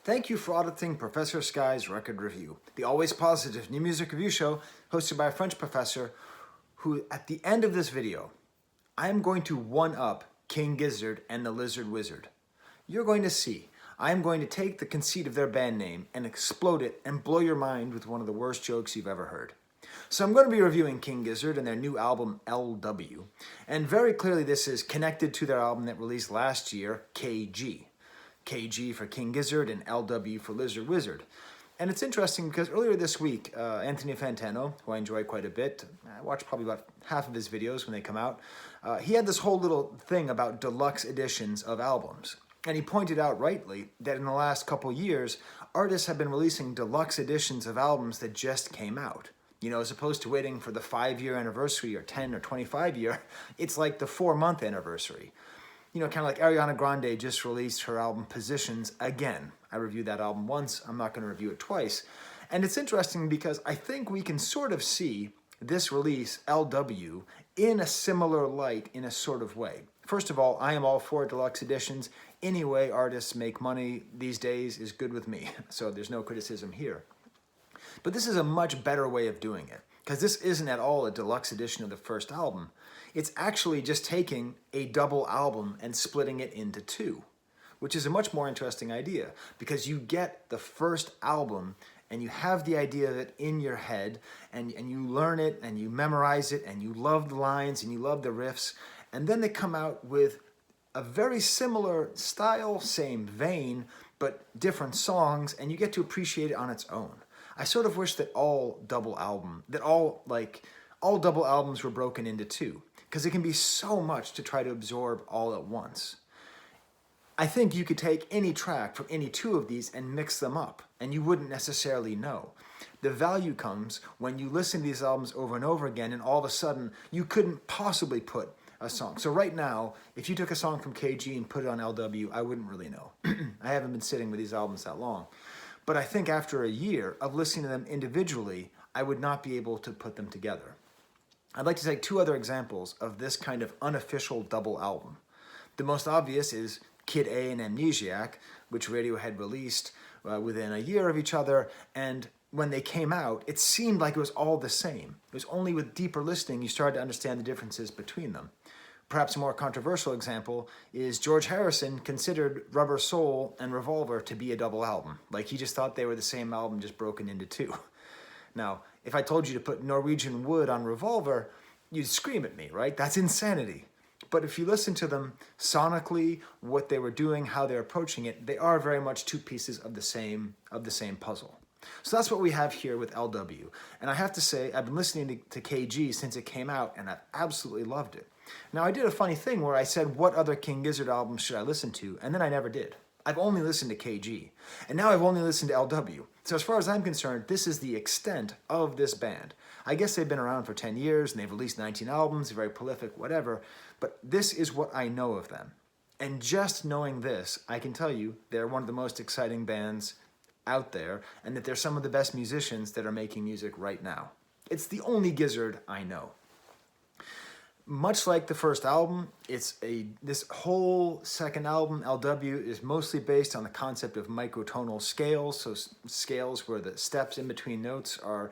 Thank you for auditing Professor Skye's Record Review, the always positive new music review show hosted by a French professor who, at the end of this video, I am going to one-up King Gizzard and the Lizard Wizard. You're going to see. I am going to take the conceit of their band name and explode it and blow your mind with one of the worst jokes you've ever heard. So I'm going to be reviewing King Gizzard and their new album, L.W. And very clearly this is connected to their album that released last year, K.g. K.g. for King Gizzard and L.W. for Lizard Wizard. And it's interesting because earlier this week, Anthony Fantano, who I enjoy quite a bit, I watch probably about half of his videos when they come out, he had this whole little thing about deluxe editions of albums. And he pointed out rightly that in the last couple years, artists have been releasing deluxe editions of albums that just came out. You know, as opposed to waiting for the 5-year anniversary or 10 or 25 year, it's like the 4-month anniversary. You know, kind of like Ariana Grande just released her album Positions again. I reviewed that album once, I'm not going to review it twice. And it's interesting because I think we can sort of see this release, LW, in a similar light in a sort of way. First of all, I am all for deluxe editions. Any way artists make money these days is good with me, so there's no criticism here. But this is a much better way of doing it, because this isn't at all a deluxe edition of the first album. It's actually just taking a double album and splitting it into two, which is a much more interesting idea, because you get the first album and you have the idea of it in your head, and you learn it and you memorize it and you love the lines and you love the riffs, and then they come out with a very similar style, same vein, but different songs, and you get to appreciate it on its own. I sort of wish that all double albums were broken into two, because it can be so much to try to absorb all at once. I think you could take any track from any two of these and mix them up, and you wouldn't necessarily know. The value comes when you listen to these albums over and over again, and all of a sudden, you couldn't possibly put a song. So right now, if you took a song from KG and put it on LW, I wouldn't really know. I haven't been sitting with these albums that long. But I think after a year of listening to them individually, I would not be able to put them together. I'd like to take two other examples of this kind of unofficial double album. The most obvious is Kid A and Amnesiac, which Radiohead released within a year of each other, and when they came out, it seemed like it was all the same. It was only with deeper listening you started to understand the differences between them. Perhaps a more controversial example is George Harrison considered Rubber Soul and Revolver to be a double album. Like, he just thought they were the same album, just broken into two. Now, if I told you to put Norwegian Wood on Revolver, you'd scream at me, right? That's insanity. But if you listen to them sonically, what they were doing, how they're approaching it, they are very much two pieces of the same puzzle. So that's what we have here with LW. And I have to say, I've been listening to KG since it came out, and I've absolutely loved it. Now, I did a funny thing where I said, what other King Gizzard albums should I listen to? And then I never did. I've only listened to KG. And now I've only listened to LW. So as far as I'm concerned, this is the extent of this band. I guess they've been around for 10 years, and they've released 19 albums, they're very prolific, whatever. But this is what I know of them. And just knowing this, I can tell you they're one of the most exciting bands out there, and that they're some of the best musicians that are making music right now. It's the only Gizzard I know. Much like the first album, this whole second album, LW, is mostly based on the concept of microtonal scales, so scales where the steps in between notes are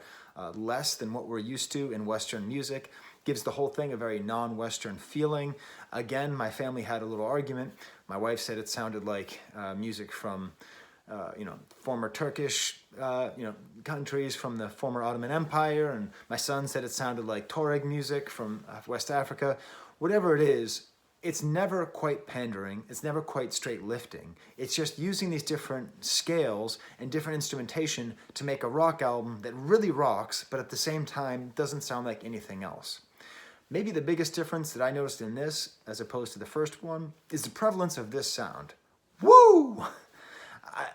less than what we're used to in Western music. Gives the whole thing a very non-Western feeling. Again, my family had a little argument. My wife said it sounded like music from former Turkish, countries from the former Ottoman Empire, and my son said it sounded like Tuareg music from West Africa. Whatever it is, it's never quite pandering, it's never quite straight lifting. It's just using these different scales and different instrumentation to make a rock album that really rocks, but at the same time doesn't sound like anything else. Maybe the biggest difference that I noticed in this, as opposed to the first one, is the prevalence of this sound. Woo!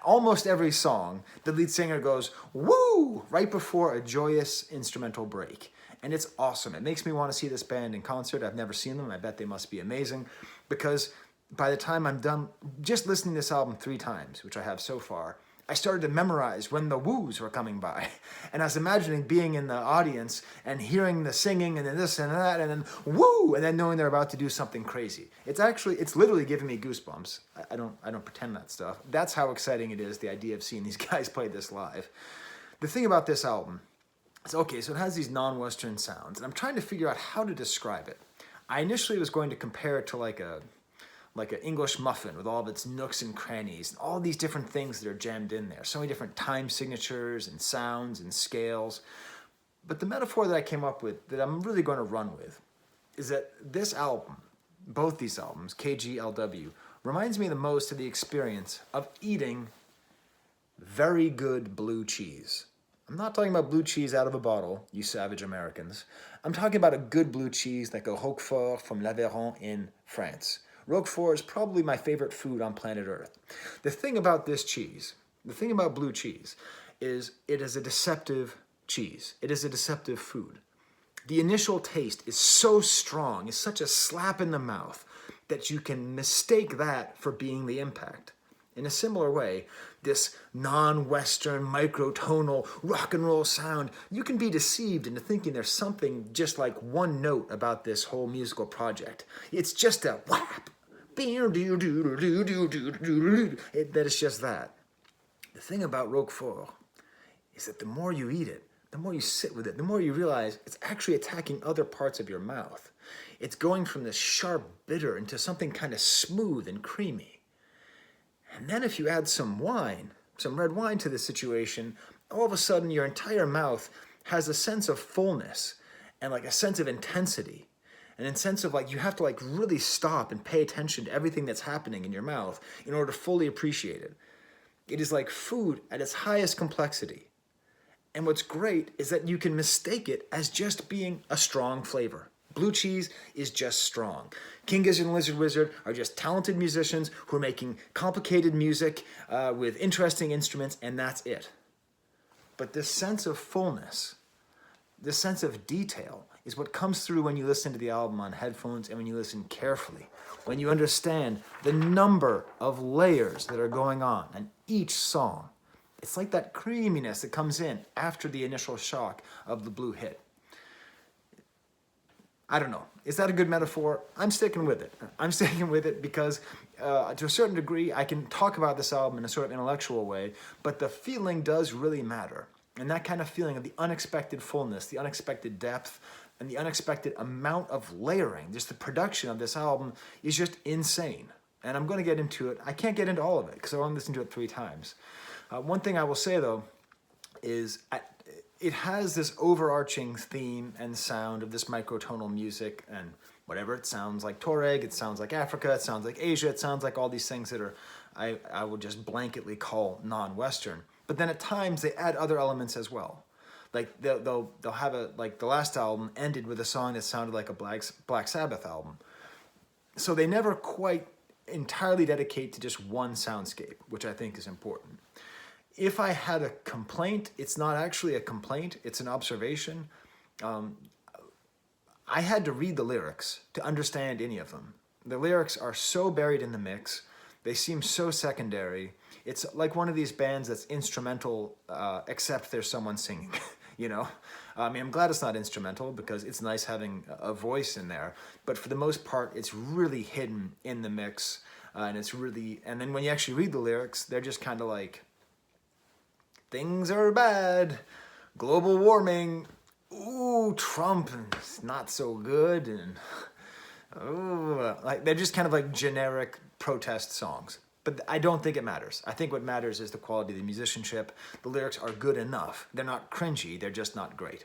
Almost every song, the lead singer goes, woo, right before a joyous instrumental break. And it's awesome. It makes me want to see this band in concert. I've never seen them. I bet they must be amazing, because by the time I'm done just listening to this album 3 times, which I have so far, I started to memorize when the woos were coming by. And I was imagining being in the audience and hearing the singing and then this and that and then woo, and then knowing they're about to do something crazy. It's literally giving me goosebumps. I don't pretend that stuff. That's how exciting it is, the idea of seeing these guys play this live. The thing about this album is, okay, so it has these non-Western sounds, and I'm trying to figure out how to describe it. I initially was going to compare it to like an English muffin with all of its nooks and crannies and all these different things that are jammed in there. So many different time signatures and sounds and scales. But the metaphor that I came up with, that I'm really going to run with, is that this album, both these albums, k.g.l.w, reminds me the most of the experience of eating very good blue cheese. I'm not talking about blue cheese out of a bottle, you savage Americans. I'm talking about a good blue cheese like a Roquefort from l'Aveyron in France. Roquefort is probably my favorite food on planet Earth. The thing about this cheese, the thing about blue cheese, is it is a deceptive cheese. It is a deceptive food. The initial taste is so strong, it's such a slap in the mouth, that you can mistake that for being the impact. In a similar way, this non-Western, microtonal, rock and roll sound, you can be deceived into thinking there's something just like one note about this whole musical project. It's just a whap. That is just that. The thing about Roquefort is that the more you eat it, the more you sit with it, the more you realize it's actually attacking other parts of your mouth. It's going from this sharp bitter into something kind of smooth and creamy. And then if you add some wine, some red wine to the situation, all of a sudden your entire mouth has a sense of fullness and like a sense of intensity. And in a sense of like you have to like really stop and pay attention to everything that's happening in your mouth in order to fully appreciate it. It is like food at its highest complexity. And what's great is that you can mistake it as just being a strong flavor. Blue cheese is just strong. King Gizzard and Lizard Wizard are just talented musicians who are making complicated music with interesting instruments, and that's it. But this sense of fullness, this sense of detail, is what comes through when you listen to the album on headphones and when you listen carefully. When you understand the number of layers that are going on in each song. It's like that creaminess that comes in after the initial shock of the blue hit. I don't know. Is that a good metaphor? I'm sticking with it. I'm sticking with it because to a certain degree, I can talk about this album in a sort of intellectual way, but the feeling does really matter. And that kind of feeling of the unexpected fullness, the unexpected depth, and the unexpected amount of layering, just the production of this album is just insane. And I'm going to get into it. I can't get into all of it because I only listened to it 3 times. One thing I will say, though, is it has this overarching theme and sound of this microtonal music and whatever. It sounds like Tuareg, it sounds like Africa, it sounds like Asia, it sounds like all these things that are, I would just blanketly call non-Western. But then at times they add other elements as well. Like they'll have like the last album ended with a song that sounded like a Black Sabbath album. So they never quite entirely dedicate to just one soundscape, which I think is important. If I had a complaint, it's not actually a complaint, it's an observation. I had to read the lyrics to understand any of them. The lyrics are so buried in the mix, they seem so secondary. It's like one of these bands that's instrumental, except there's someone singing, you know? I mean, I'm glad it's not instrumental because it's nice having a voice in there, but for the most part, it's really hidden in the mix, and then when you actually read the lyrics, they're just kind of like, things are bad, global warming, ooh, Trump, is not so good, and ooh, like they're just kind of like generic protest songs. But I don't think it matters. I think what matters is the quality of the musicianship. The lyrics are good enough. They're not cringy, they're just not great.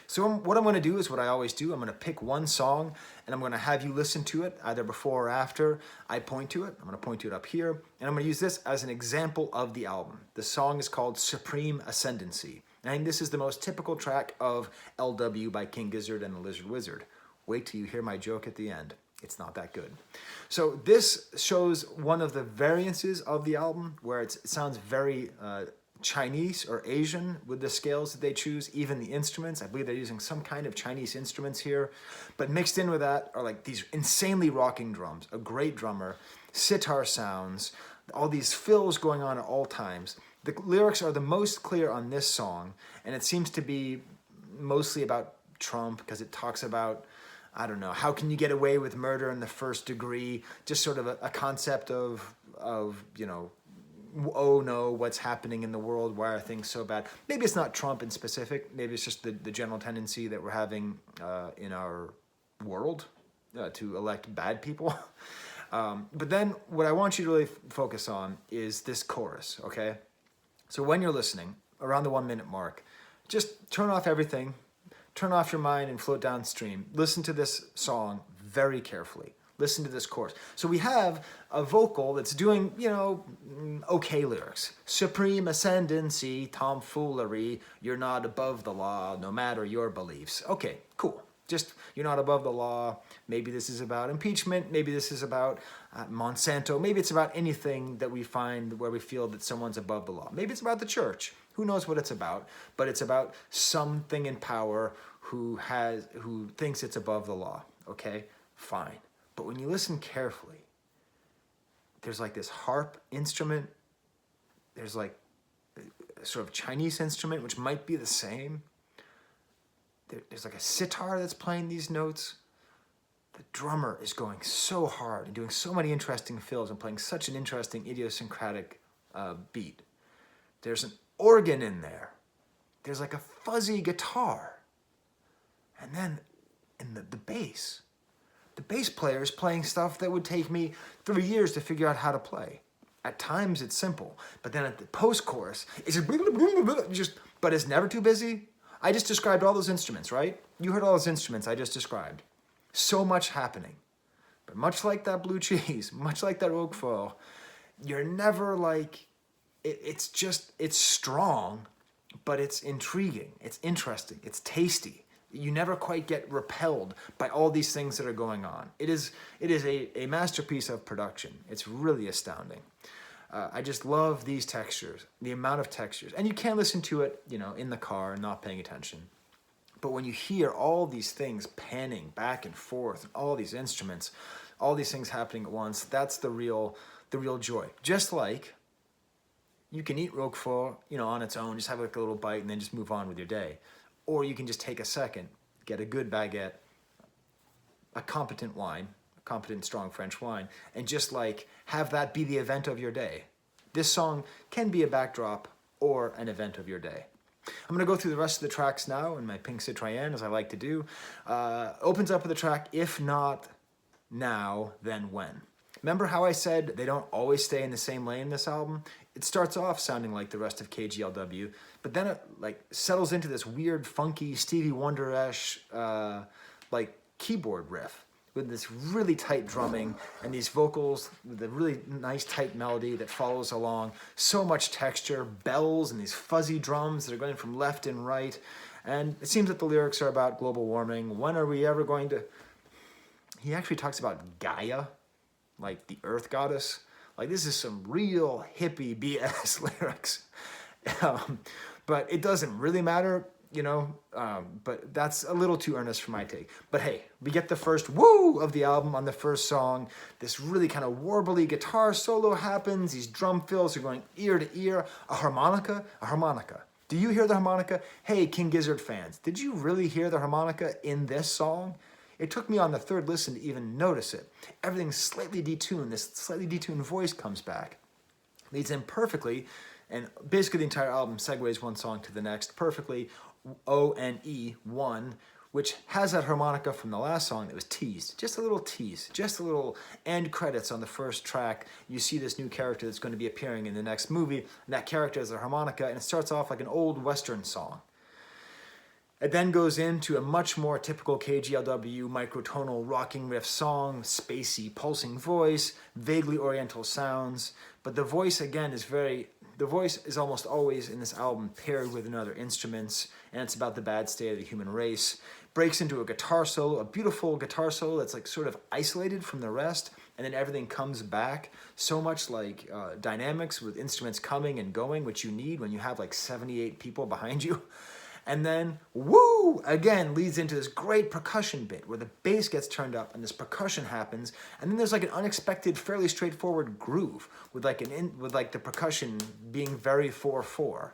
So what I'm going to do is what I always do. I'm going to pick one song and I'm going to have you listen to it either before or after I point to it. I'm going to point to it up here. And I'm going to use this as an example of the album. The song is called Supreme Ascendancy. And this is the most typical track of L.W. by King Gizzard and the Lizard Wizard. Wait till you hear my joke at the end. It's not that good. So this shows one of the variances of the album where it sounds very Chinese or Asian with the scales that they choose, even the instruments. I believe they're using some kind of Chinese instruments here. But mixed in with that are like these insanely rocking drums, a great drummer, sitar sounds, all these fills going on at all times. The lyrics are the most clear on this song, and it seems to be mostly about Trump because it talks about, I don't know, how can you get away with murder in the first degree? Just sort of a concept of you know, oh no, what's happening in the world? Why are things so bad? Maybe it's not Trump in specific. Maybe it's just the general tendency that we're having in our world to elect bad people. But then what I want you to really focus on is this chorus, okay? So when you're listening, around the 1 minute mark, just turn off everything, turn off your mind and float downstream. Listen to this song very carefully. Listen to this chorus. So we have a vocal that's doing, you know, okay lyrics. Supreme ascendancy, tomfoolery, you're not above the law, no matter your beliefs. Okay, cool. Just, you're not above the law. Maybe this is about impeachment. Maybe this is about Monsanto. Maybe it's about anything that we find where we feel that someone's above the law. Maybe it's about the church. Who knows what it's about? But it's about something in power who thinks it's above the law. Okay, fine. But when you listen carefully, there's like this harp instrument. There's like a sort of Chinese instrument, which might be the same. There's like a sitar that's playing these notes. The drummer is going so hard and doing so many interesting fills and playing such an interesting idiosyncratic beat. There's an organ in there. There's like a fuzzy guitar. And then in the bass player is playing stuff that would take me 3 years to figure out how to play. At times it's simple, but then at the post-chorus, it's just, but it's never too busy. I just described all those instruments, right? You heard all those instruments I just described. So much happening. But much like that blue cheese, much like that Roquefort, you're never like, it's strong, but it's intriguing, it's interesting, it's tasty. You never quite get repelled by all these things that are going on. It is a masterpiece of production. It's really astounding. I just love these textures, the amount of textures. And you can listen to it, you know, in the car and not paying attention. But when you hear all these things panning back and forth, all these instruments, all these things happening at once, that's the real joy. Just like you can eat Roquefort, you know, on its own, just have like a little bite and then just move on with your day. Or you can just take a second, get a good baguette, a competent wine, competent, strong French wine, and just like have that be the event of your day. This song can be a backdrop or an event of your day. I'm gonna go through the rest of the tracks now in my Pink Citroën, as I like to do. Opens up with a track, If Not Now, Then When. Remember how I said they don't always stay in the same lane in this album? It starts off sounding like the rest of k.g.l.w, but then it like settles into this weird, funky, Stevie Wonder-esque like keyboard riff with this really tight drumming and these vocals with a really nice tight melody that follows along. So much texture, bells and these fuzzy drums that are going from left and right. And it seems that the lyrics are about global warming. When are we ever going to... He actually talks about Gaia, like the earth goddess. Like this is some real hippie BS lyrics. But it doesn't really matter, you know, but that's a little too earnest for my take. But hey, we get the first woo of the album on the first song. This really kind of warbly guitar solo happens. These drum fills are going ear to ear. A harmonica. Do you hear the harmonica? Hey, King Gizzard fans, did you really hear the harmonica in this song? It took me on the third listen to even notice it. Everything's slightly detuned. This slightly detuned voice comes back. Leads in perfectly, and basically the entire album segues one song to the next perfectly. O-N-E, one, which has that harmonica from the last song that was teased. Just a little tease, just a little end credits on the first track. You see this new character that's going to be appearing in the next movie, and that character is a harmonica, and it starts off like an old Western song. It then goes into a much more typical k.g.l.w. microtonal rocking riff song, spacey, pulsing voice, vaguely oriental sounds, but the voice again is the voice is almost always in this album paired with another instruments, and it's about the bad state of the human race. Breaks into a guitar solo, a beautiful guitar solo that's like sort of isolated from the rest, and then everything comes back. So much like dynamics with instruments coming and going, which you need when you have like 78 people behind you. And then, woo, again, leads into this great percussion bit where the bass gets turned up and this percussion happens. And then there's like an unexpected, fairly straightforward groove with like the percussion being very 4/4.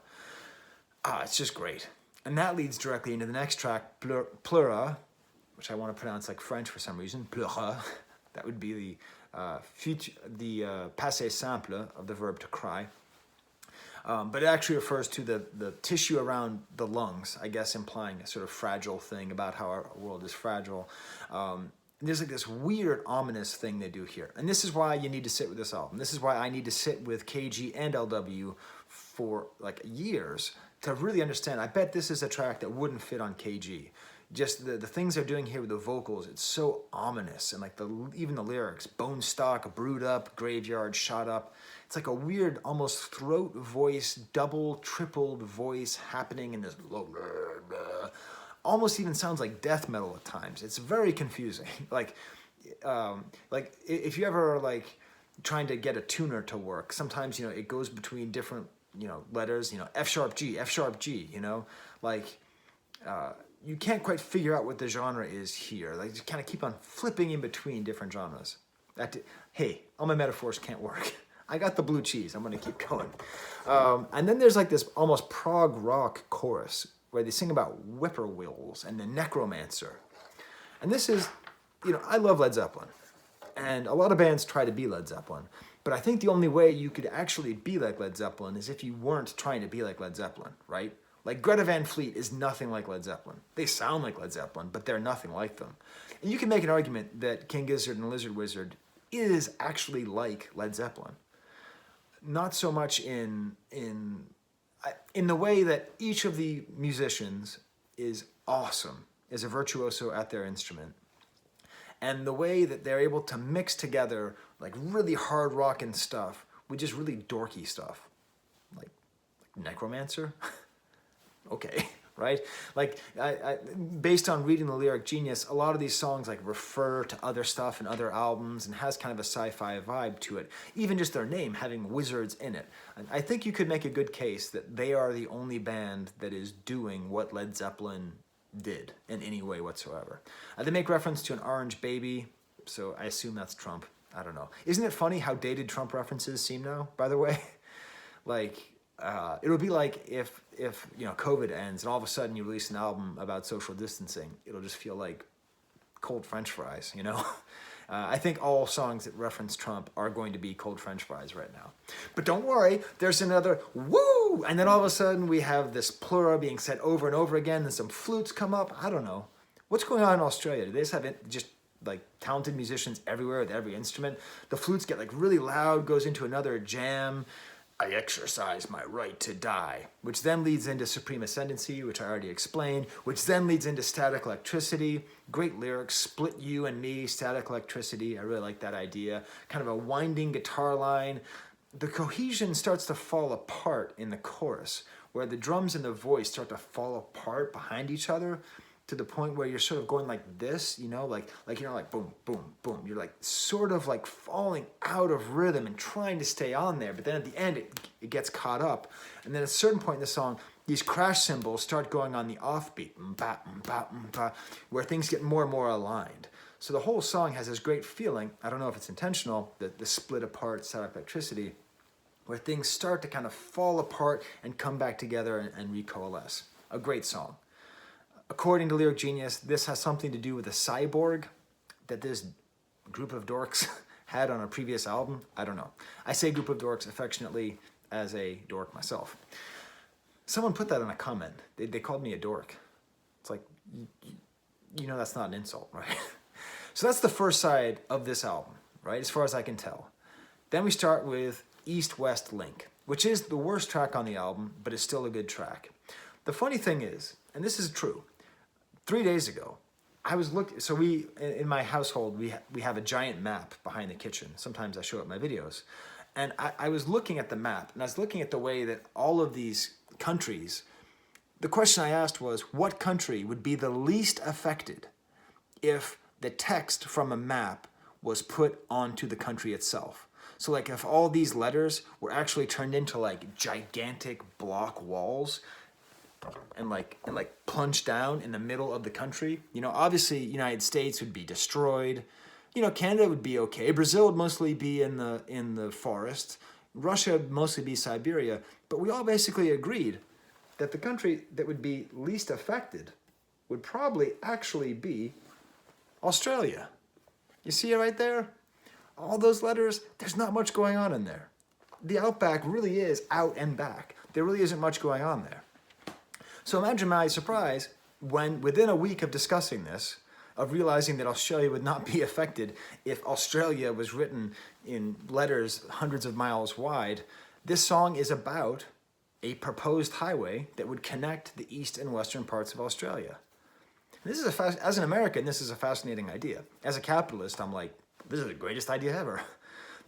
It's just great. And that leads directly into the next track, Pleura, which I want to pronounce like French for some reason, pleura. That would be the passé simple of the verb to cry. But it actually refers to the tissue around the lungs, I guess implying a sort of fragile thing about how our world is fragile. There's like this weird, ominous thing they do here. And this is why you need to sit with this album. This is why I need to sit with k.g.l.w for like years to really understand. I bet this is a track that wouldn't fit on k.g. Just the things they're doing here with the vocals, it's so ominous. And like even the lyrics, bone stock, brewed up, graveyard, shot up. It's like a weird, almost throat voice, double, tripled voice happening in this low, almost even sounds like death metal at times. It's very confusing. Like if you ever like trying to get a tuner to work, sometimes, it goes between different, letters, F sharp G, F sharp G, you can't quite figure out what the genre is here. Like, you kind of keep on flipping in between different genres. Hey, all my metaphors can't work. I got the blue cheese. I'm going to keep going. And then there's like this almost prog rock chorus where they sing about whippoorwills and the necromancer. And this is, I love Led Zeppelin. And a lot of bands try to be Led Zeppelin. But I think the only way you could actually be like Led Zeppelin is if you weren't trying to be like Led Zeppelin, right? Like Greta Van Fleet is nothing like Led Zeppelin. They sound like Led Zeppelin, but they're nothing like them. And you can make an argument that King Gizzard and Lizard Wizard is actually like Led Zeppelin. Not so much in the way that each of the musicians is awesome, is a virtuoso at their instrument. And the way that they're able to mix together like really hard rockin' stuff with just really dorky stuff. Like Necromancer? Okay, right? Like, based on reading the Lyric Genius, a lot of these songs like refer to other stuff and other albums and has kind of a sci-fi vibe to it. Even just their name having wizards in it. I think you could make a good case that they are the only band that is doing what Led Zeppelin did in any way whatsoever. They make reference to an orange baby, so I assume that's Trump. I don't know. Isn't it funny how dated Trump references seem now, by the way? Like, it would be like if COVID ends and all of a sudden you release an album about social distancing. It'll just feel like cold French fries, I think all songs that reference Trump are going to be cold French fries right now. But don't worry, there's another woo! And then all of a sudden we have this pleura being said over and over again and some flutes come up. I don't know. What's going on in Australia? Do they just have just like talented musicians everywhere with every instrument? The flutes get like really loud, goes into another jam. I exercise my right to die, which then leads into Supreme Ascendancy, which I already explained, which then leads into Static Electricity. Great lyrics, split you and me, static electricity. I really like that idea. Kind of a winding guitar line. The cohesion starts to fall apart in the chorus, where the drums and the voice start to fall apart behind each other to the point where you're sort of going like this, like boom, boom, boom. You're like sort of like falling out of rhythm and trying to stay on there. But then at the end, it gets caught up. And then at a certain point in the song, these crash cymbals start going on the offbeat, where things get more and more aligned. So the whole song has this great feeling, I don't know if it's intentional, the split apart static electricity, where things start to kind of fall apart and come back together and recoalesce. A great song. According to Lyric Genius, this has something to do with a cyborg that this group of dorks had on a previous album. I don't know. I say group of dorks affectionately as a dork myself. Someone put that in a comment. They called me a dork. It's like, that's not an insult, right? So that's the first side of this album, right? As far as I can tell. Then we start with East-West Link, which is the worst track on the album, but is still a good track. The funny thing is, and this is true, 3 days ago, I was looking, so in my household, we have a giant map behind the kitchen. Sometimes I show it in my videos. And I was looking at the map, and I was looking at the way that all of these countries, the question I asked was, what country would be the least affected if the text from a map was put onto the country itself? So like if all these letters were actually turned into like gigantic block walls, and plunge down in the middle of the country. Obviously, United States would be destroyed. Canada would be okay. Brazil would mostly be in the forest. Russia would mostly be Siberia. But we all basically agreed that the country that would be least affected would probably actually be Australia. You see it right there? All those letters, there's not much going on in there. The outback really is out and back. There really isn't much going on there. So imagine my surprise when, within a week of discussing this, of realizing that Australia would not be affected if Australia was written in letters hundreds of miles wide. This song is about a proposed highway that would connect the east and western parts of Australia. This is as an American, this is a fascinating idea. As a capitalist, I'm like, this is the greatest idea ever.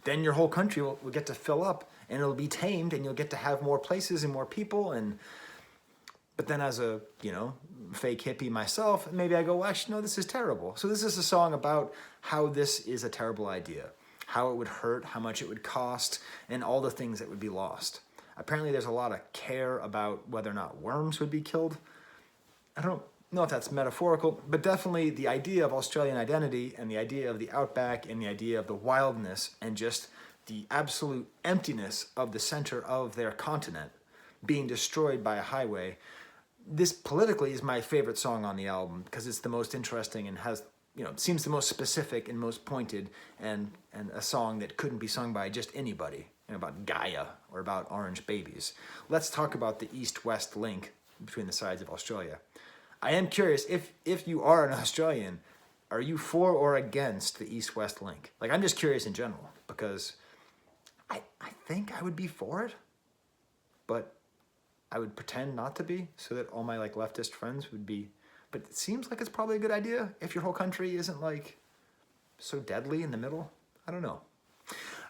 Then your whole country will get to fill up, and it'll be tamed, and you'll get to have more places and more people. But then as a, fake hippie myself, maybe I go, well, actually, no, this is terrible. So this is a song about how this is a terrible idea, how it would hurt, how much it would cost, and all the things that would be lost. Apparently there's a lot of care about whether or not worms would be killed. I don't know if that's metaphorical, but definitely the idea of Australian identity and the idea of the outback and the idea of the wildness and just the absolute emptiness of the center of their continent being destroyed by a highway. This politically is my favorite song on the album because it's the most interesting and has, seems the most specific and most pointed, and a song that couldn't be sung by just anybody, about Gaia or about orange babies. Let's talk about the east-west link between the sides of Australia. I am curious, if you are an Australian, are you for or against the east-west link? I'm just curious in general, because I think I would be for it, but I would pretend not to be so that all my leftist friends would be. But it seems like it's probably a good idea if your whole country isn't so deadly in the middle. I don't know.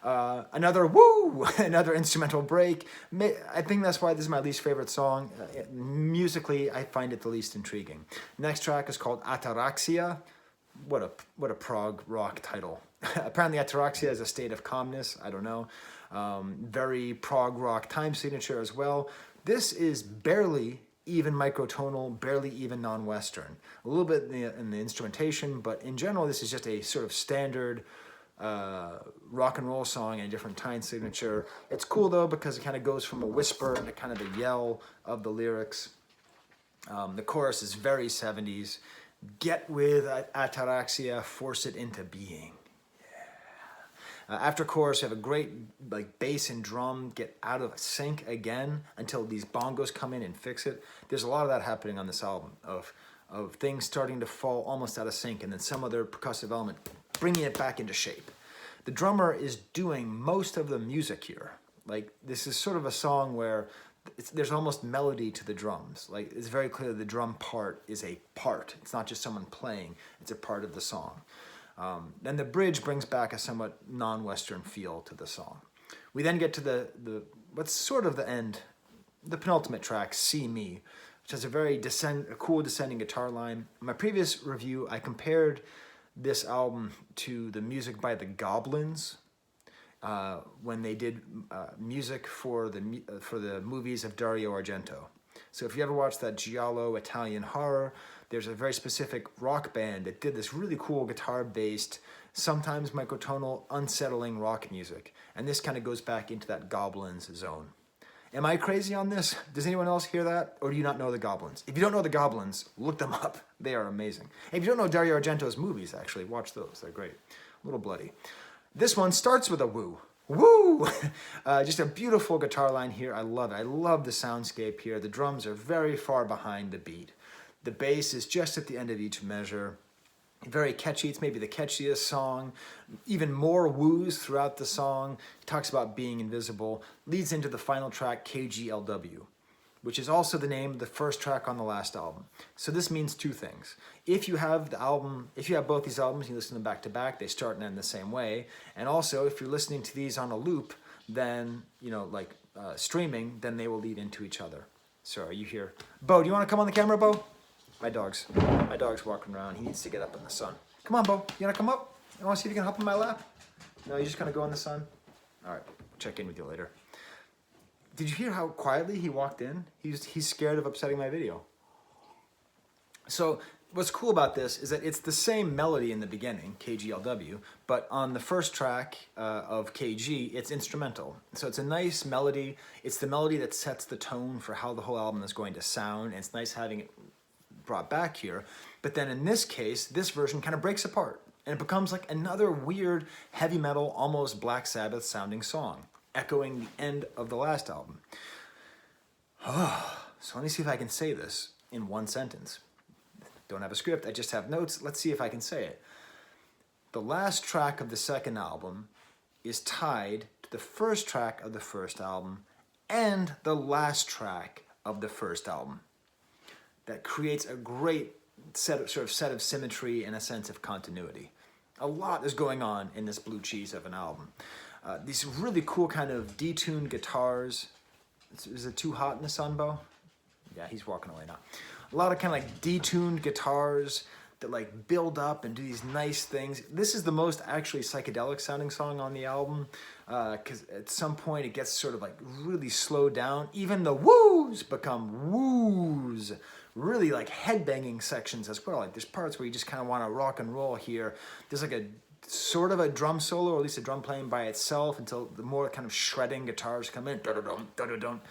Another woo, another instrumental break. I think that's why this is my least favorite song. Musically, I find it the least intriguing. Next track is called Ataraxia. What a prog rock title. Apparently Ataraxia is a state of calmness. I don't know. Very prog rock time signature as well. This is barely even microtonal, barely even non-Western. A little bit in the instrumentation, but in general, this is just a sort of standard rock and roll song in a different time signature. It's cool though because it kind of goes from a whisper to kind of a yell of the lyrics. The chorus is very 70s. Get with Ataraxia, force it into being. After chorus, you have a great bass and drum get out of sync again until these bongos come in and fix it. There's a lot of that happening on this album, of things starting to fall almost out of sync and then some other percussive element bringing it back into shape. The drummer is doing most of the music here. This is sort of a song where there's almost melody to the drums. It's very clear the drum part is a part. It's not just someone playing, it's a part of the song. Then the bridge brings back a somewhat non-Western feel to the song. We then get to the what's sort of the end, the penultimate track, See Me, which has a very cool descending guitar line. In my previous review, I compared this album to the music by the Goblins when they did music for the movies of Dario Argento. So if you ever watched that giallo Italian horror, there's a very specific rock band that did this really cool guitar-based, sometimes microtonal, unsettling rock music. And this kind of goes back into that Goblins zone. Am I crazy on this? Does anyone else hear that? Or do you not know the Goblins? If you don't know the Goblins, look them up. They are amazing. If you don't know Dario Argento's movies, actually, watch those. They're great. A little bloody. This one starts with a woo. Woo! Just a beautiful guitar line here. I love it. I love the soundscape here. The drums are very far behind the beat. The bass is just at the end of each measure. Very catchy. It's maybe the catchiest song. Even more woos throughout the song. It talks about being invisible. Leads into the final track, k.g.l.w, which is also the name of the first track on the last album. So this means two things. If you have both these albums, you listen to them back to back, they start and end the same way. And also, if you're listening to these on a loop, then, streaming, then they will lead into each other. So are you here? Bo, do you want to come on the camera, Bo? My dog's walking around. He needs to get up in the sun. Come on, Bo. You want to come up? You want to see if you can hop in my lap? No, you're just going to go in the sun? All right. Check in with you later. Did you hear how quietly he walked in? He's scared of upsetting my video. So what's cool about this is that it's the same melody in the beginning, k.g.l.w, but on the first track of KG, it's instrumental. So it's a nice melody. It's the melody that sets the tone for how the whole album is going to sound, and it's nice having it brought back here. But then in this case, this version kind of breaks apart, and it becomes like another weird heavy metal, almost Black Sabbath sounding song, echoing the end of the last album. So let me see if I can say this in one sentence. Don't have a script, I just have notes. Let's see if I can say it. The last track of the second album is tied to the first track of the first album and the last track of the first album. That creates a great set of symmetry and a sense of continuity. A lot is going on in this blue cheese of an album. These really cool kind of detuned guitars. Is it too hot in the sun, Bo? Yeah, he's walking away now. A lot of kind of like detuned guitars that like build up and do these nice things. This is the most actually psychedelic sounding song on the album, because at some point it gets sort of like really slowed down. Even the woos become woos. Really like headbanging sections as well. Like there's parts where you just kind of want to rock and roll here. There's like a sort of a drum solo, or at least a drum playing by itself, until the more kind of shredding guitars come in. Da-da-dum, da-da-dum.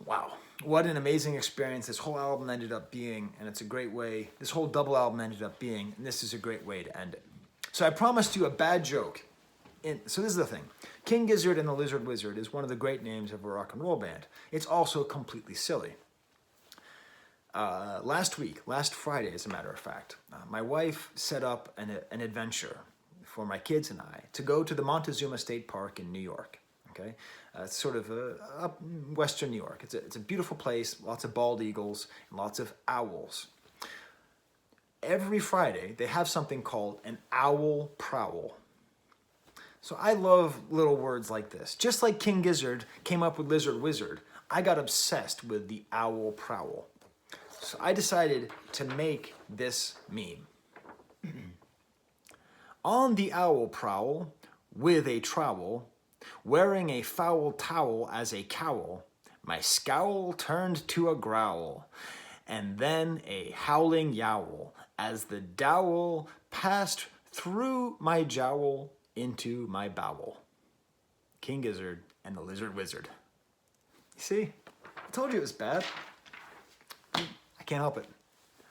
Wow, what an amazing experience this whole album ended up being, and it's a great way, this whole double album ended up being, and this is a great way to end it. So I promised you a bad joke. So this is the thing. King Gizzard and the Lizard Wizard is one of the great names of a rock and roll band. It's also completely silly. Last Friday, as a matter of fact, my wife set up an adventure for my kids and I to go to the Montezuma State Park in New York. Okay, it's sort of up western New York. It's a beautiful place, lots of bald eagles and lots of owls. Every Friday, they have something called an owl prowl. So I love little words like this. Just like King Gizzard came up with Lizard Wizard, I got obsessed with the owl prowl. So I decided to make this meme. On the owl prowl, with a trowel, wearing a foul towel as a cowl, my scowl turned to a growl, and then a howling yowl, as the dowel passed through my jowl into my bowel. King Gizzard and the Lizard Wizard. You see? I told you it was bad. I can't help it.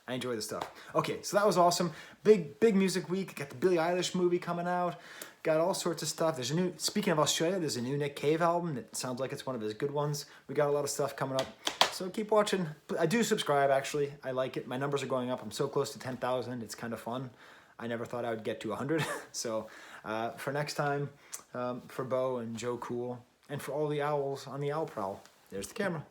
I enjoy this stuff. Okay, so that was awesome. Big music week. Got the Billie Eilish movie coming out. Got all sorts of stuff. There's a new, speaking of Australia, there's a new Nick Cave album that sounds like it's one of his good ones. We got a lot of stuff coming up. So keep watching. I do subscribe, actually. I like it. My numbers are going up. I'm so close to 10,000. It's kind of fun. I never thought I would get to 100. So for next time, for Bo and Joe Cool, and for all the owls on the owl prowl, there's the camera.